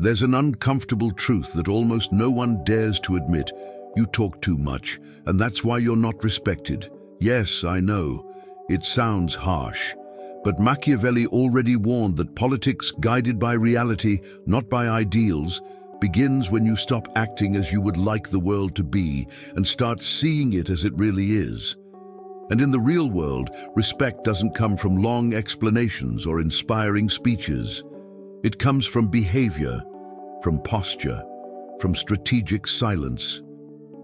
There's an uncomfortable truth that almost no one dares to admit. You talk too much, and that's why you're not respected. Yes, I know. It sounds harsh. But Machiavelli already warned that politics guided by reality, not by ideals, begins when you stop acting as you would like the world to be and start seeing it as it really is. And in the real world, respect doesn't come from long explanations or inspiring speeches. It comes from behavior, from posture, from strategic silence.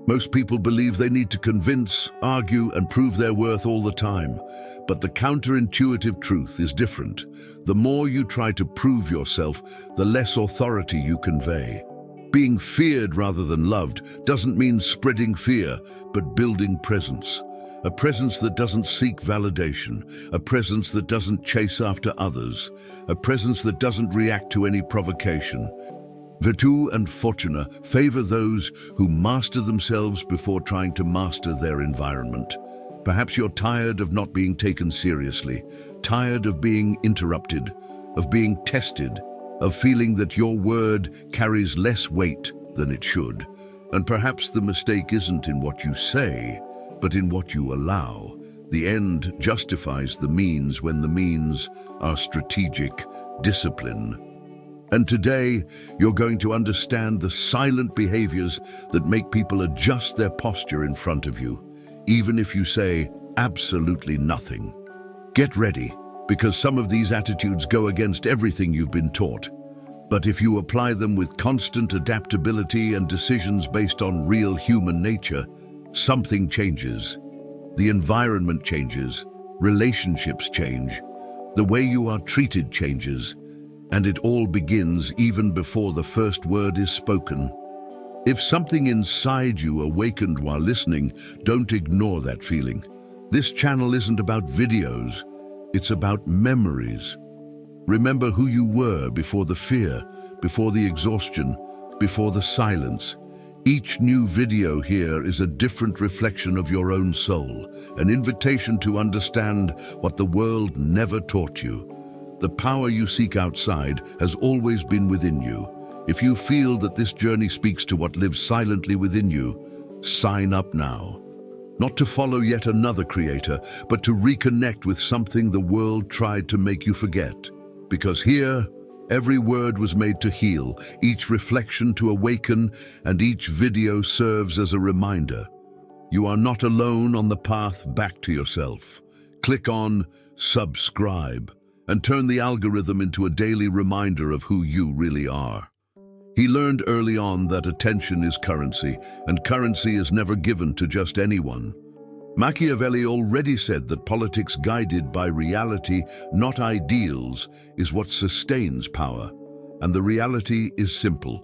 Most people believe they need to convince, argue, and prove their worth all the time. But the counterintuitive truth is different. The more you try to prove yourself, the less authority you convey. Being feared rather than loved doesn't mean spreading fear, but building presence. A presence that doesn't seek validation, a presence that doesn't chase after others, a presence that doesn't react to any provocation. Virtue and fortuna favor those who master themselves before trying to master their environment. Perhaps you're tired of not being taken seriously, tired of being interrupted, of being tested, of feeling that your word carries less weight than it should. And perhaps the mistake isn't in what you say, but in what you allow. The end justifies the means when the means are strategic discipline. And today, you're going to understand the silent behaviors that make people adjust their posture in front of you, even if you say absolutely nothing. Get ready, because some of these attitudes go against everything you've been taught. But if you apply them with constant adaptability and decisions based on real human nature, something changes. The environment changes, relationships change, the way you are treated changes, and it all begins even before the first word is spoken. If something inside you awakened while listening, don't ignore that feeling. This channel isn't about videos, it's about memories. Remember who you were before the fear, before the exhaustion, before the silence. Each new video here is a different reflection of your own soul, an invitation to understand what the world never taught you. The power you seek outside has always been within you. If you feel that this journey speaks to what lives silently within you, sign up now. Not to follow yet another creator, but to reconnect with something the world tried to make you forget. Because here, every word was made to heal, each reflection to awaken, and each video serves as a reminder. You are not alone on the path back to yourself. Click on subscribe and turn the algorithm into a daily reminder of who you really are. He learned early on that attention is currency, and currency is never given to just anyone. Machiavelli already said that politics guided by reality, not ideals, is what sustains power. And the reality is simple.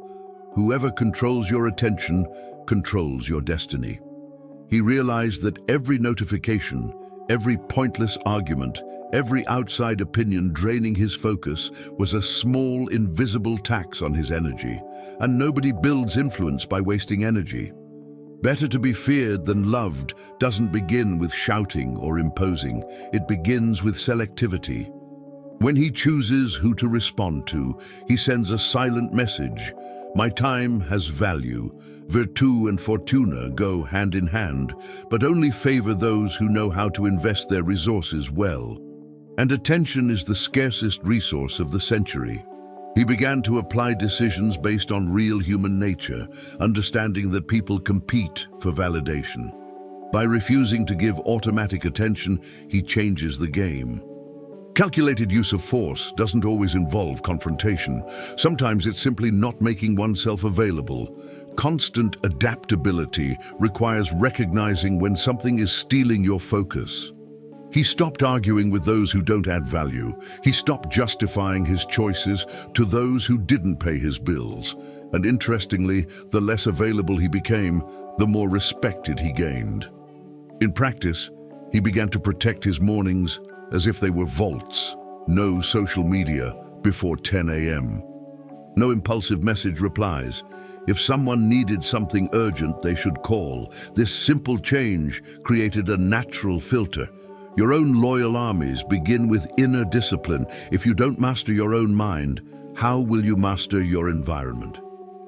Whoever controls your attention controls your destiny. He realized that every notification, every pointless argument, every outside opinion draining his focus was a small, invisible tax on his energy. And nobody builds influence by wasting energy. Better to be feared than loved doesn't begin with shouting or imposing. It begins with selectivity. When he chooses who to respond to, he sends a silent message. My time has value. Virtù and fortuna go hand in hand, but only favor those who know how to invest their resources well. And attention is the scarcest resource of the century. He began to apply decisions based on real human nature, understanding that people compete for validation. By refusing to give automatic attention, he changes the game. Calculated use of force doesn't always involve confrontation. Sometimes it's simply not making oneself available. Constant adaptability requires recognizing when something is stealing your focus. He stopped arguing with those who don't add value. He stopped justifying his choices to those who didn't pay his bills. And interestingly, the less available he became, the more respected he gained. In practice, he began to protect his mornings as if they were vaults. No social media before 10 a.m. No impulsive message replies. If someone needed something urgent, they should call. This simple change created a natural filter. Your own loyal armies begin with inner discipline. If you don't master your own mind, How will you master your environment?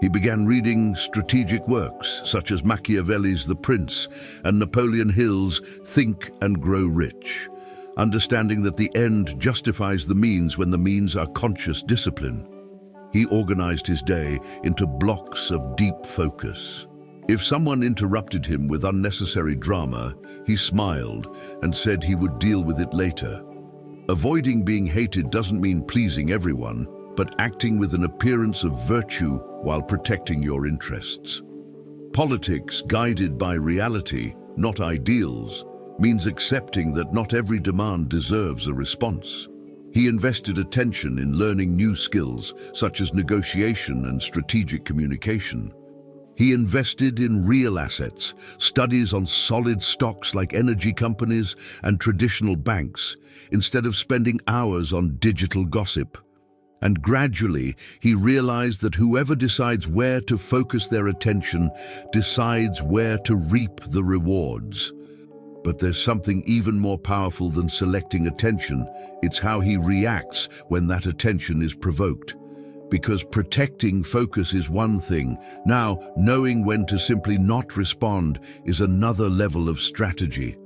He began reading strategic works such as Machiavelli's The Prince and Napoleon Hill's Think and Grow Rich, understanding that the end justifies the means when the means are conscious discipline. He organized his day into blocks of deep focus. If someone interrupted him with unnecessary drama, he smiled and said he would deal with it later. Avoiding being hated doesn't mean pleasing everyone, but acting with an appearance of virtue while protecting your interests. Politics guided by reality, not ideals, means accepting that not every demand deserves a response. He invested attention in learning new skills such as negotiation and strategic communication. He invested in real assets, studies on solid stocks like energy companies and traditional banks, instead of spending hours on digital gossip. And gradually, he realized that whoever decides where to focus their attention decides where to reap the rewards. But there's something even more powerful than selecting attention. It's how he reacts when that attention is provoked. Because protecting focus is one thing, now knowing when to simply not respond is another level of strategy.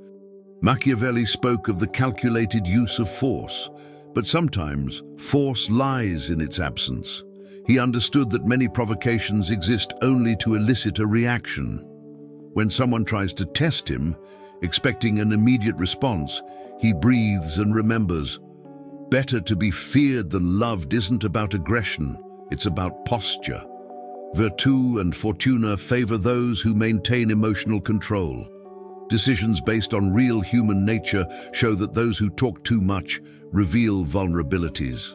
Machiavelli spoke of the calculated use of force, but sometimes force lies in its absence. He understood that many provocations exist only to elicit a reaction. When someone tries to test him, expecting an immediate response, he breathes and remembers. Better to be feared than loved isn't about aggression, it's about posture. Virtù and fortuna favor those who maintain emotional control. Decisions based on real human nature show that those who talk too much reveal vulnerabilities.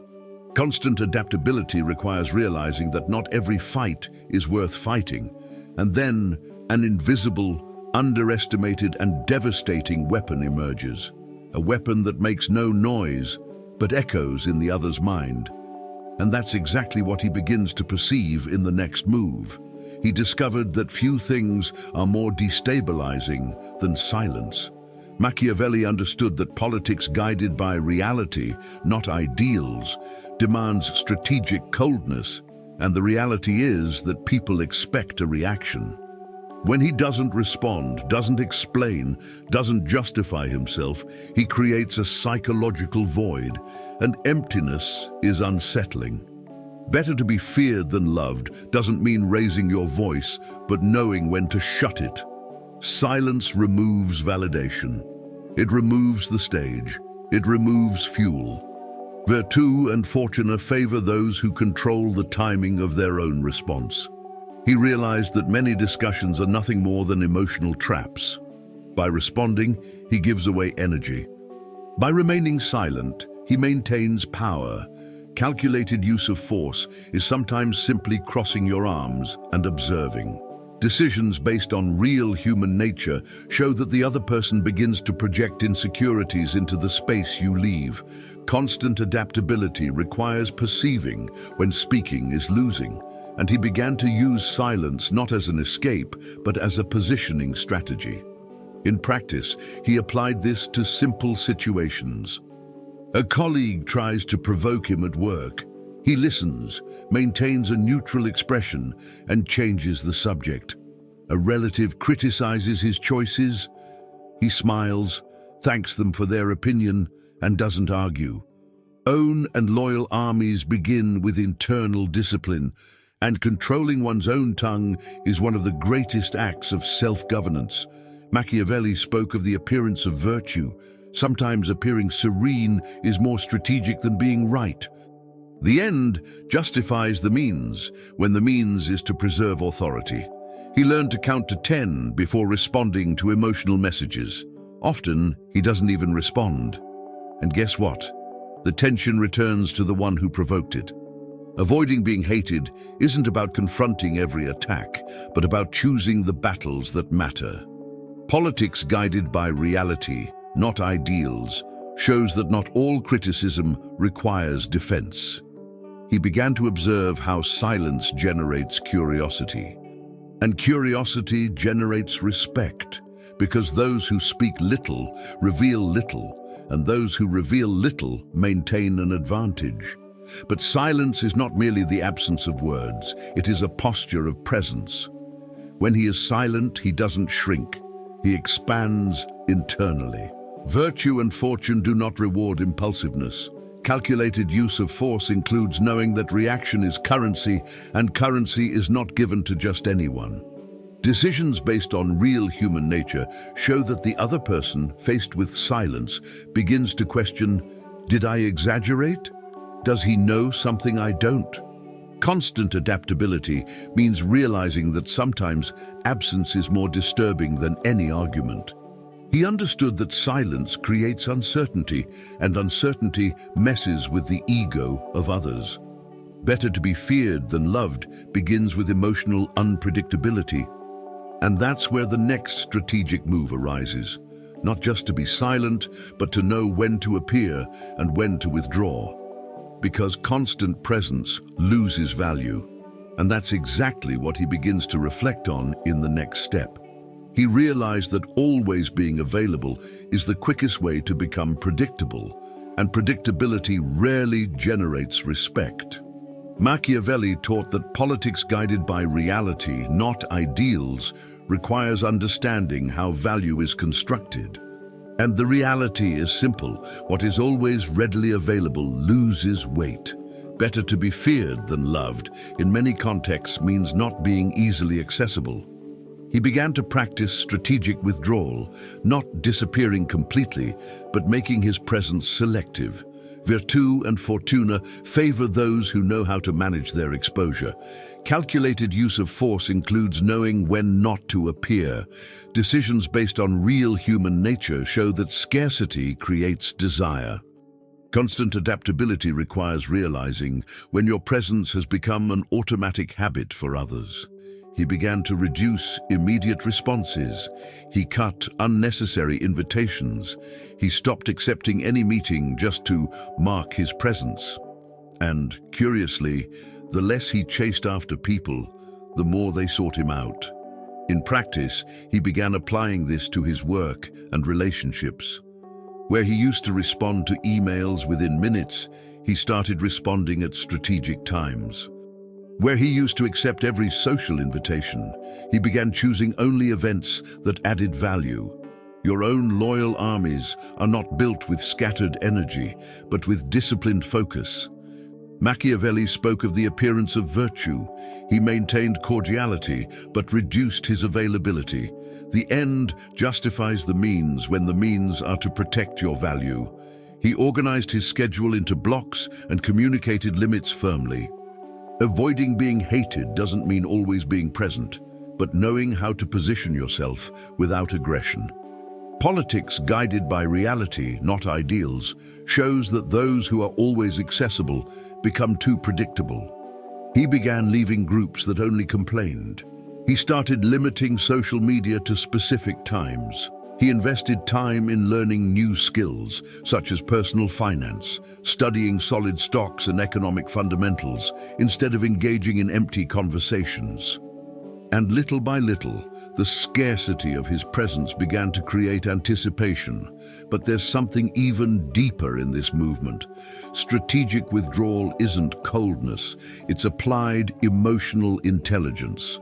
Constant adaptability requires realizing that not every fight is worth fighting, and then an invisible, underestimated and devastating weapon emerges. A weapon that makes no noise, but echoes in the other's mind. And that's exactly what he begins to perceive in the next move. He discovered that few things are more destabilizing than silence. Machiavelli understood that politics guided by reality, not ideals, demands strategic coldness, and the reality is that people expect a reaction. When he doesn't respond, doesn't explain, doesn't justify himself, he creates a psychological void, and emptiness is unsettling. Better to be feared than loved doesn't mean raising your voice, but knowing when to shut it. Silence removes validation. It removes the stage. It removes fuel. Virtù and fortuna favor those who control the timing of their own response. He realized that many discussions are nothing more than emotional traps. By responding, he gives away energy. By remaining silent, he maintains power. Calculated use of force is sometimes simply crossing your arms and observing. Decisions based on real human nature show that the other person begins to project insecurities into the space you leave. Constant adaptability requires perceiving when speaking is losing, and he began to use silence not as an escape, but as a positioning strategy. In practice, he applied this to simple situations. A colleague tries to provoke him at work. He listens, maintains a neutral expression, and changes the subject. A relative criticizes his choices. He smiles, thanks them for their opinion, and doesn't argue. Own and loyal armies begin with internal discipline, and controlling one's own tongue is one of the greatest acts of self-governance. Machiavelli spoke of the appearance of virtue. Sometimes appearing serene is more strategic than being right. The end justifies the means, when the means is to preserve authority. He learned to count to 10 before responding to emotional messages. Often, he doesn't even respond. And guess what? The tension returns to the one who provoked it. Avoiding being hated isn't about confronting every attack, but about choosing the battles that matter. Politics guided by reality, not ideals, shows that not all criticism requires defense. He began to observe how silence generates curiosity. And curiosity generates respect, because those who speak little reveal little, and those who reveal little maintain an advantage. But silence is not merely the absence of words, it is a posture of presence. When he is silent, he doesn't shrink, he expands internally. Virtue and fortune do not reward impulsiveness. Calculated use of force includes knowing that reaction is currency, and currency is not given to just anyone. Decisions based on real human nature show that the other person, faced with silence, begins to question, did I exaggerate? Does he know something I don't? Constant adaptability means realizing that sometimes absence is more disturbing than any argument. He understood that silence creates uncertainty, and uncertainty messes with the ego of others. Better to be feared than loved begins with emotional unpredictability. And that's where the next strategic move arises. Not just to be silent, but to know when to appear and when to withdraw. Because constant presence loses value. And that's exactly what he begins to reflect on in the next step. He realized that always being available is the quickest way to become predictable, and predictability rarely generates respect. Machiavelli taught that politics guided by reality, not ideals, requires understanding how value is constructed. And the reality is simple: what is always readily available loses weight. Better to be feared than loved, in many contexts, means not being easily accessible. He began to practice strategic withdrawal, not disappearing completely, but making his presence selective. Virtù and fortuna favor those who know how to manage their exposure. Calculated use of force includes knowing when not to appear. Decisions based on real human nature show that scarcity creates desire. Constant adaptability requires realizing when your presence has become an automatic habit for others. He began to reduce immediate responses. He cut unnecessary invitations. He stopped accepting any meeting just to mark his presence. And, curiously, the less he chased after people, the more they sought him out. In practice, he began applying this to his work and relationships. Where he used to respond to emails within minutes, he started responding at strategic times. Where he used to accept every social invitation, he began choosing only events that added value. Your own loyal armies are not built with scattered energy, but with disciplined focus. Machiavelli spoke of the appearance of virtue. He maintained cordiality, but reduced his availability. The end justifies the means when the means are to protect your value. He organized his schedule into blocks and communicated limits firmly. Avoiding being hated doesn't mean always being present, but knowing how to position yourself without aggression. Politics guided by reality, not ideals, shows that those who are always accessible become too predictable. He began leaving groups that only complained. He started limiting social media to specific times. He invested time in learning new skills, such as personal finance, studying solid stocks and economic fundamentals, instead of engaging in empty conversations. And little by little, the scarcity of his presence began to create anticipation. But there's something even deeper in this movement. Strategic withdrawal isn't coldness, it's applied emotional intelligence.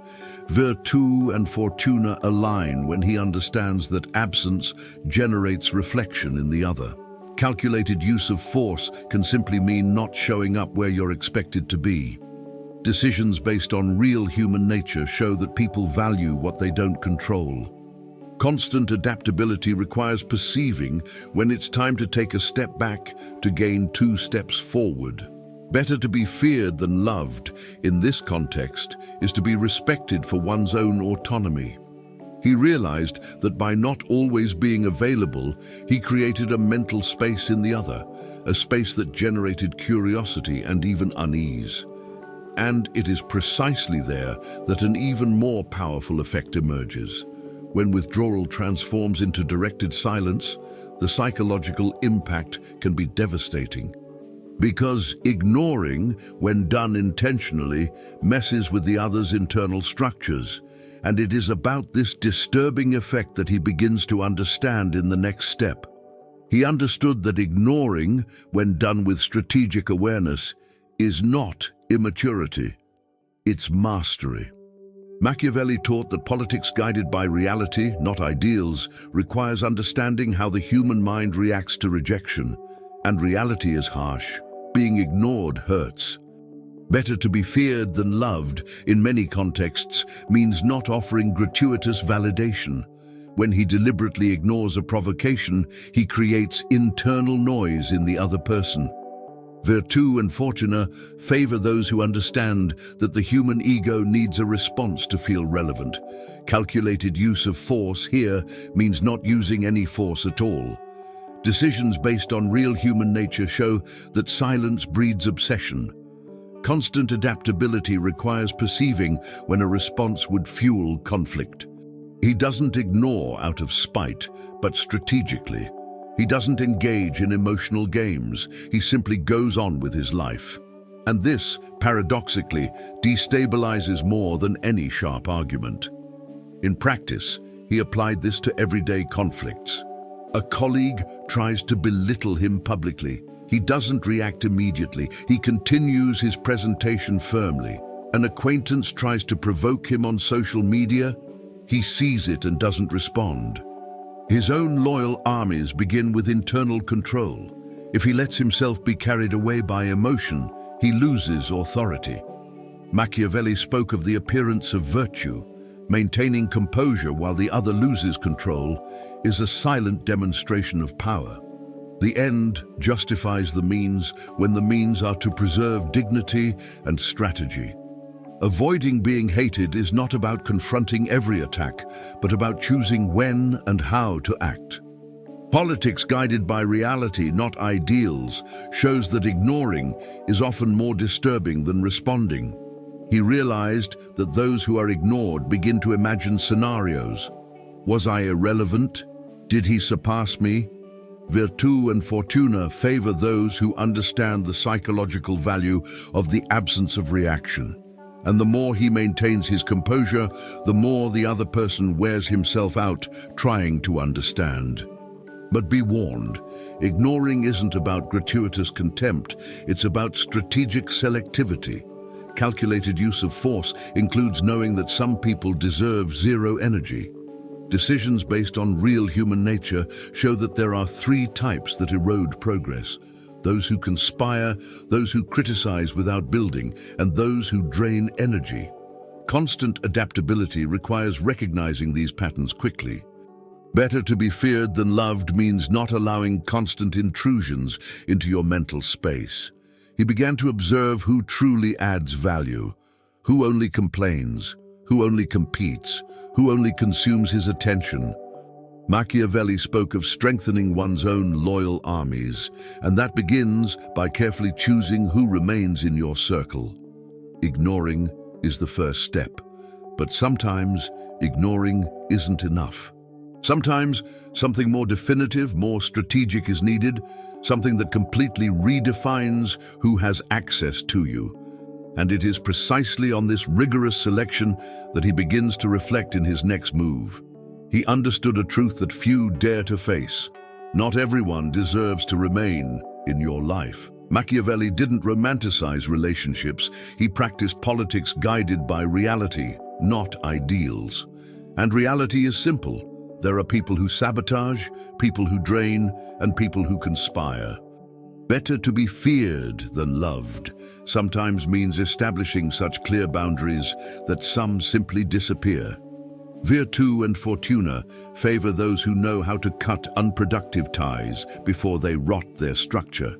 Virtù and fortuna align when he understands that absence generates reflection in the other. Calculated use of force can simply mean not showing up where you're expected to be. Decisions based on real human nature show that people value what they don't control. Constant adaptability requires perceiving when it's time to take a step back to gain 2 steps forward. Better to be feared than loved, in this context, is to be respected for one's own autonomy. He realized that by not always being available, he created a mental space in the other, a space that generated curiosity and even unease. And it is precisely there that an even more powerful effect emerges. When withdrawal transforms into directed silence, the psychological impact can be devastating. Because ignoring, when done intentionally, messes with the other's internal structures. And it is about this disturbing effect that he begins to understand in the next step. He understood that ignoring, when done with strategic awareness, is not immaturity, it's mastery. Machiavelli taught that politics guided by reality, not ideals, requires understanding how the human mind reacts to rejection. And reality is harsh. Being ignored hurts. Better to be feared than loved, in many contexts, means not offering gratuitous validation. When he deliberately ignores a provocation, he creates internal noise in the other person. Virtù and fortuna favor those who understand that the human ego needs a response to feel relevant. Calculated use of force here means not using any force at all. Decisions based on real human nature show that silence breeds obsession. Constant adaptability requires perceiving when a response would fuel conflict. He doesn't ignore out of spite, but strategically. He doesn't engage in emotional games. He simply goes on with his life. And this, paradoxically, destabilizes more than any sharp argument. In practice, he applied this to everyday conflicts. A colleague tries to belittle him publicly. He doesn't react immediately. He continues his presentation firmly. An acquaintance tries to provoke him on social media. He sees it and doesn't respond. His own loyal armies begin with internal control. If he lets himself be carried away by emotion, he loses authority. Machiavelli spoke of the appearance of virtue. Maintaining composure while the other loses control is a silent demonstration of power. The end justifies the means when the means are to preserve dignity and strategy. Avoiding being hated is not about confronting every attack, but about choosing when and how to act. Politics guided by reality, not ideals, shows that ignoring is often more disturbing than responding. He realized that those who are ignored begin to imagine scenarios. Was I irrelevant? Did he surpass me? Virtù and fortuna favor those who understand the psychological value of the absence of reaction. And the more he maintains his composure, the more the other person wears himself out trying to understand. But be warned, ignoring isn't about gratuitous contempt, it's about strategic selectivity. Calculated use of force includes knowing that some people deserve zero energy. Decisions based on real human nature show that there are three types that erode progress. Those who conspire, those who criticize without building, and those who drain energy. Constant adaptability requires recognizing these patterns quickly. Better to be feared than loved means not allowing constant intrusions into your mental space. He began to observe who truly adds value, who only complains, who only competes, who only consumes his attention. Machiavelli spoke of strengthening one's own loyal armies, and that begins by carefully choosing who remains in your circle. Ignoring is the first step, but sometimes ignoring isn't enough. Sometimes something more definitive, more strategic is needed, something that completely redefines who has access to you. And it is precisely on this rigorous selection that he begins to reflect in his next move. He understood a truth that few dare to face. Not everyone deserves to remain in your life. Machiavelli didn't romanticize relationships. He practiced politics guided by reality, not ideals. And reality is simple. There are people who sabotage, people who drain, and people who conspire. Better to be feared than loved sometimes means establishing such clear boundaries that some simply disappear. Virtù and fortuna favor those who know how to cut unproductive ties before they rot their structure.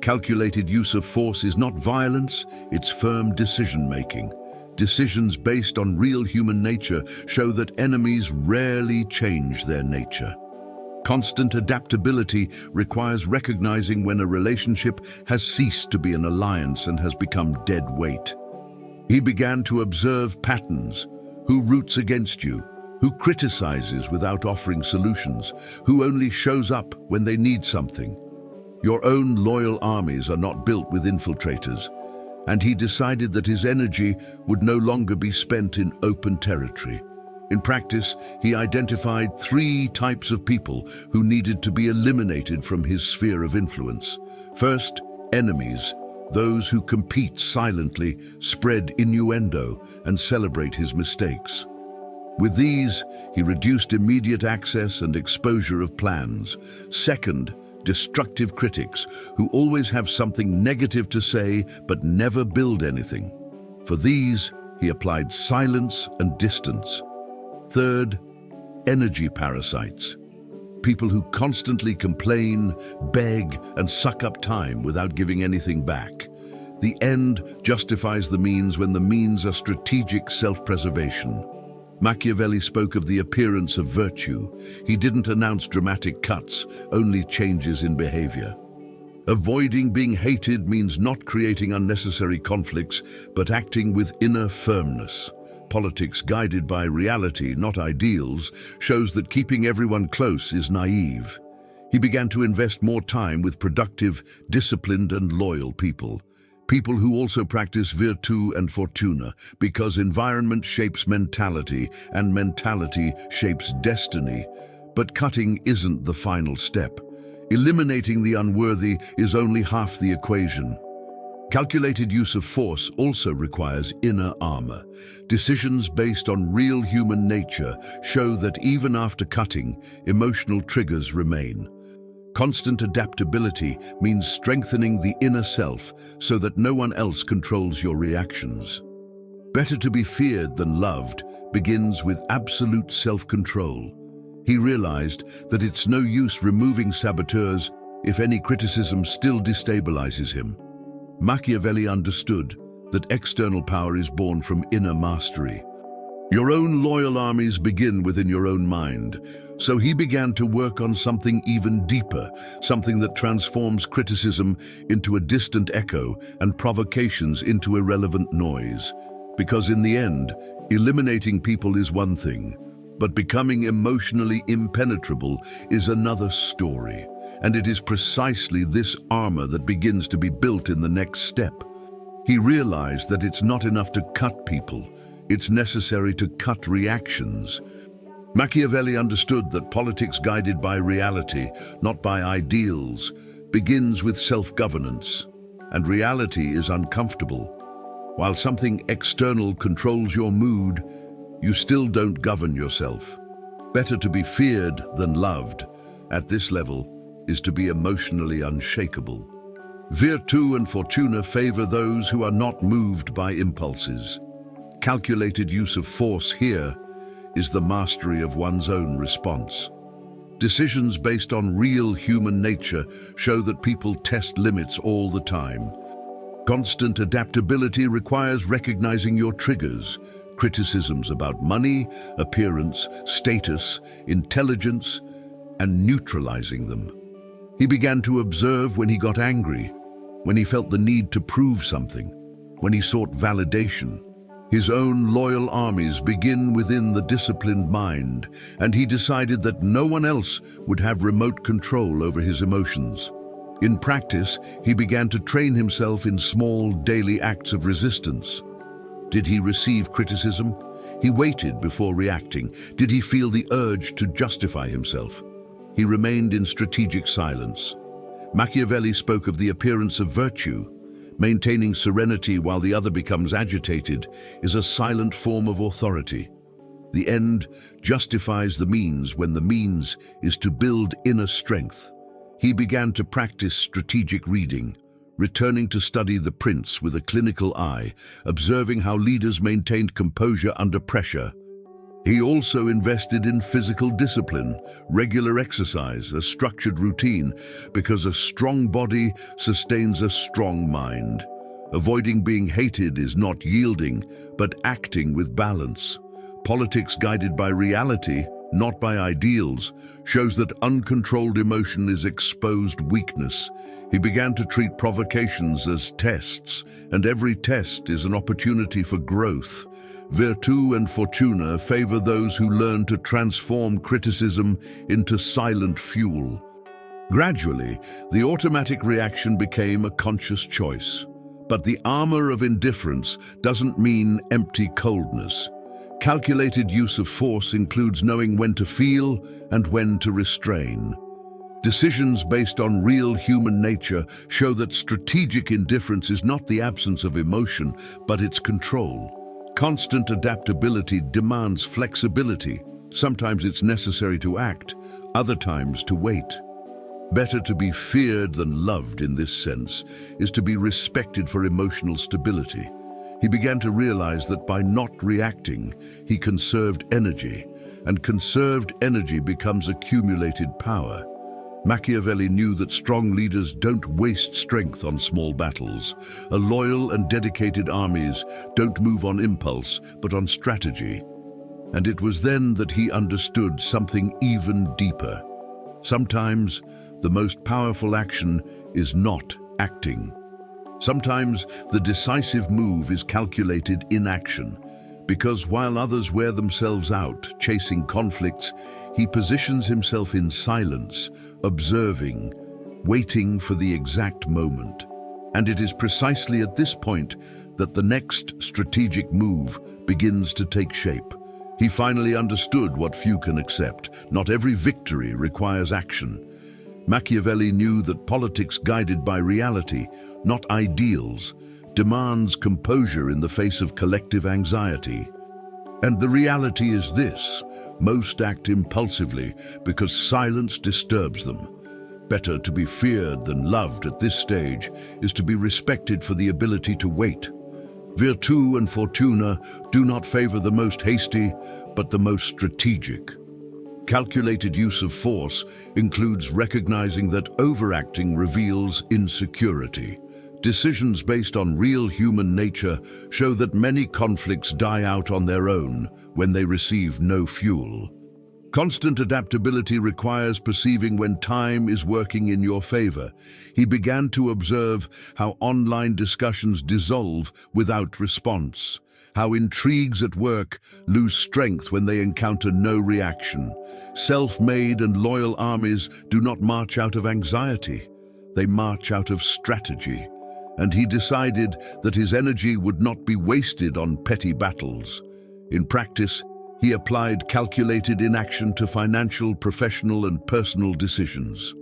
Calculated use of force is not violence, it's firm decision-making. Decisions based on real human nature show that enemies rarely change their nature. Constant adaptability requires recognizing when a relationship has ceased to be an alliance and has become dead weight. He began to observe patterns. Who roots against you? Who criticizes without offering solutions? Who only shows up when they need something? Your own loyal armies are not built with infiltrators, and he decided that his energy would no longer be spent in open territory. In practice, he identified 3 types of people who needed to be eliminated from his sphere of influence. First, enemies, Those who compete silently spread innuendo and celebrate his mistakes. With these, he reduced immediate access and exposure of plans. Second, destructive critics who always have something negative to say but never build anything. For these, he applied silence and distance. Third, energy parasites. People who constantly complain, beg, and suck up time without giving anything back. The end justifies the means when the means are strategic self-preservation. Machiavelli spoke of the appearance of virtue. He didn't announce dramatic cuts, only changes in behavior. Avoiding being hated means not creating unnecessary conflicts, but acting with inner firmness. Politics guided by reality, not ideals, shows that keeping everyone close is naive. He began to invest more time with productive, disciplined, and loyal people. People who also practice virtù and fortuna, because environment shapes mentality and mentality shapes destiny. But cutting isn't the final step. Eliminating the unworthy is only half the equation. Calculated use of force also requires inner armor. Decisions based on real human nature show that even after cutting, emotional triggers remain. Constant adaptability means strengthening the inner self so that no one else controls your reactions. Better to be feared than loved begins with absolute self-control. He realized that it's no use removing saboteurs if any criticism still destabilizes him. Machiavelli understood that external power is born from inner mastery. Your own loyal armies begin within your own mind. So he began to work on something even deeper, something that transforms criticism into a distant echo and provocations into irrelevant noise. Because in the end, eliminating people is one thing, but becoming emotionally impenetrable is another story. And it is precisely this armor that begins to be built in the next step. He realized that it's not enough to cut people. It's necessary to cut reactions. Machiavelli understood that politics guided by reality, not by ideals, begins with self-governance, and reality is uncomfortable. While something external controls your mood, you still don't govern yourself. Better to be feared than loved, at this level, is to be emotionally unshakable. Virtù and fortuna favor those who are not moved by impulses. Calculated use of force here is the mastery of one's own response. Decisions based on real human nature show that people test limits all the time. Constant adaptability requires recognizing your triggers, criticisms about money, appearance, status, intelligence, and neutralizing them. He began to observe when he got angry, when he felt the need to prove something, when he sought validation. His own loyal armies begin within the disciplined mind, and he decided that no one else would have remote control over his emotions. In practice, he began to train himself in small daily acts of resistance. Did he receive criticism? He waited before reacting. Did he feel the urge to justify himself? He remained in strategic silence. Machiavelli spoke of the appearance of virtue. Maintaining serenity while the other becomes agitated is a silent form of authority. The end justifies the means when the means is to build inner strength. He began to practice strategic reading, returning to study the prince with a clinical eye, observing how leaders maintained composure under pressure. He also invested in physical discipline, regular exercise, a structured routine, because a strong body sustains a strong mind. Avoiding being hated is not yielding, but acting with balance. Politics guided by reality, not by ideals, shows that uncontrolled emotion is exposed weakness. He began to treat provocations as tests, and every test is an opportunity for growth. Virtù and fortuna favor those who learn to transform criticism into silent fuel. Gradually, the automatic reaction became a conscious choice. But the armor of indifference doesn't mean empty coldness. Calculated use of force includes knowing when to feel and when to restrain. Decisions based on real human nature show that strategic indifference is not the absence of emotion, but its control. Constant adaptability demands flexibility. Sometimes it's necessary to act, other times to wait. Better to be feared than loved in this sense is to be respected for emotional stability. He began to realize that by not reacting, he conserved energy, and conserved energy becomes accumulated power. Machiavelli knew that strong leaders don't waste strength on small battles. A loyal and dedicated armies don't move on impulse, but on strategy. And it was then that he understood something even deeper. Sometimes, the most powerful action is not acting. Sometimes, the decisive move is calculated inaction, because while others wear themselves out chasing conflicts, he positions himself in silence, observing, waiting for the exact moment. And it is precisely at this point that the next strategic move begins to take shape. He finally understood what few can accept. Not every victory requires action. Machiavelli knew that politics guided by reality, not ideals, demands composure in the face of collective anxiety. And the reality is this: most act impulsively because silence disturbs them. Better to be feared than loved at this stage is to be respected for the ability to wait. Virtù and fortuna do not favor the most hasty, but the most strategic. Calculated use of force includes recognizing that overacting reveals insecurity. Decisions based on real human nature show that many conflicts die out on their own when they receive no fuel. Constant adaptability requires perceiving when time is working in your favor. He began to observe how online discussions dissolve without response, how intrigues at work lose strength when they encounter no reaction. Self-made and loyal armies do not march out of anxiety. They march out of strategy. And he decided that his energy would not be wasted on petty battles. In practice, he applied calculated inaction to financial, professional, and personal decisions.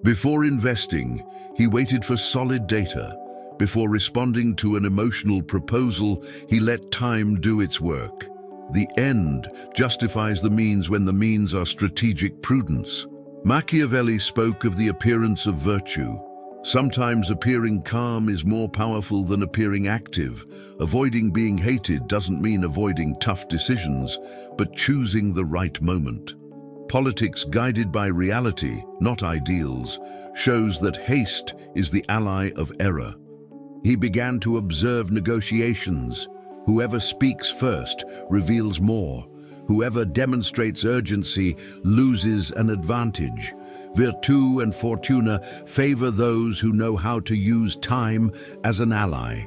Before investing, he waited for solid data. Before responding to an emotional proposal, he let time do its work. The end justifies the means when the means are strategic prudence. Machiavelli spoke of the appearance of virtue. Sometimes appearing calm is more powerful than appearing active. Avoiding being hated doesn't mean avoiding tough decisions, but choosing the right moment. Politics guided by reality, not ideals, shows that haste is the ally of error. He began to observe negotiations. Whoever speaks first reveals more. Whoever demonstrates urgency loses an advantage. Virtù and fortuna favor those who know how to use time as an ally.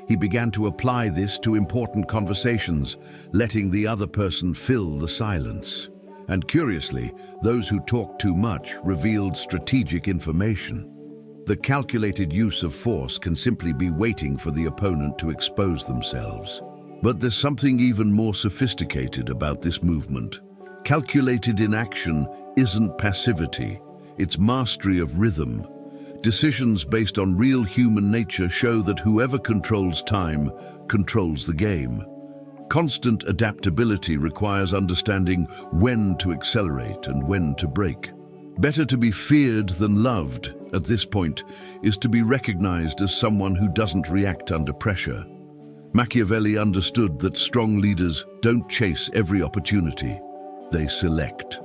He began to apply this to important conversations, letting the other person fill the silence. And curiously, those who talked too much revealed strategic information. The calculated use of force can simply be waiting for the opponent to expose themselves. But there's something even more sophisticated about this movement. Calculated inaction isn't passivity. It's mastery of rhythm. Decisions based on real human nature show that whoever controls time controls the game. Constant adaptability requires understanding when to accelerate and when to brake. Better to be feared than loved at this point is to be recognized as someone who doesn't react under pressure. Machiavelli understood that strong leaders don't chase every opportunity, they select.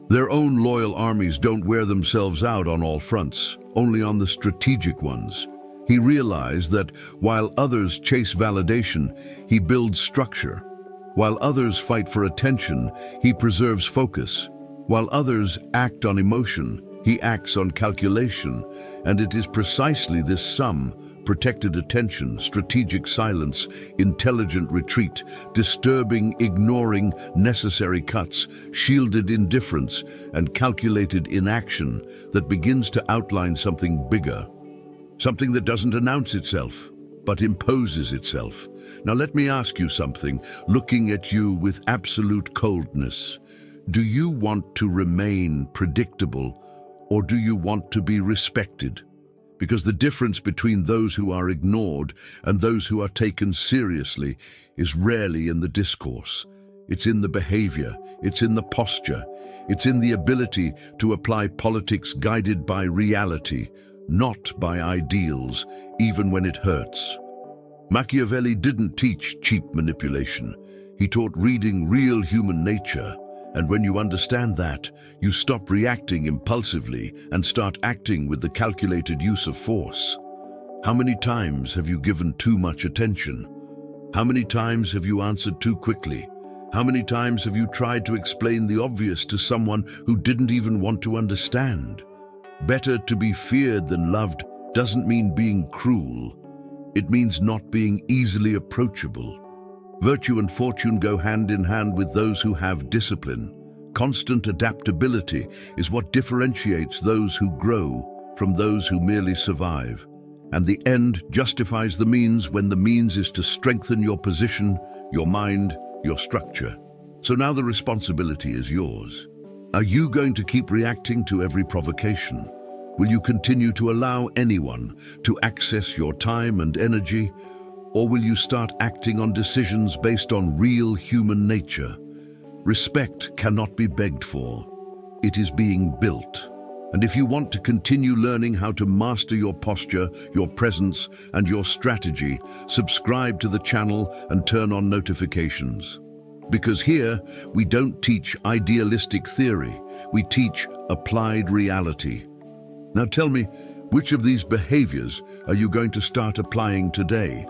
Their own loyal armies don't wear themselves out on all fronts, only on the strategic ones. He realized that while others chase validation, he builds structure. While others fight for attention, he preserves focus. While others act on emotion, he acts on calculation. And it is precisely this sum, protected attention, strategic silence, intelligent retreat, disturbing, ignoring, necessary cuts, shielded indifference, and calculated inaction that begins to outline something bigger. Something that doesn't announce itself, but imposes itself. Now let me ask you something, looking at you with absolute coldness. Do you want to remain predictable, Or do you want to be respected? Because the difference between those who are ignored and those who are taken seriously is rarely in the discourse. It's in the behavior, it's in the posture, it's in the ability to apply politics guided by reality, not by ideals, even when it hurts. Machiavelli didn't teach cheap manipulation. He taught reading real human nature. And when you understand that, you stop reacting impulsively and start acting with the calculated use of force. How many times have you given too much attention? How many times have you answered too quickly? How many times have you tried to explain the obvious to someone who didn't even want to understand? Better to be feared than loved doesn't mean being cruel. It means not being easily approachable. Virtue and fortune go hand in hand with those who have discipline. Constant adaptability is what differentiates those who grow from those who merely survive. And the end justifies the means when the means is to strengthen your position, your mind, your structure. So now the responsibility is yours. Are you going to keep reacting to every provocation? Will you continue to allow anyone to access your time and energy? Or will you start acting on decisions based on real human nature? Respect cannot be begged for. It is being built. And if you want to continue learning how to master your posture, your presence, and your strategy, subscribe to the channel and turn on notifications. Because here, we don't teach idealistic theory, we teach applied reality. Now tell me, which of these behaviors are you going to start applying today?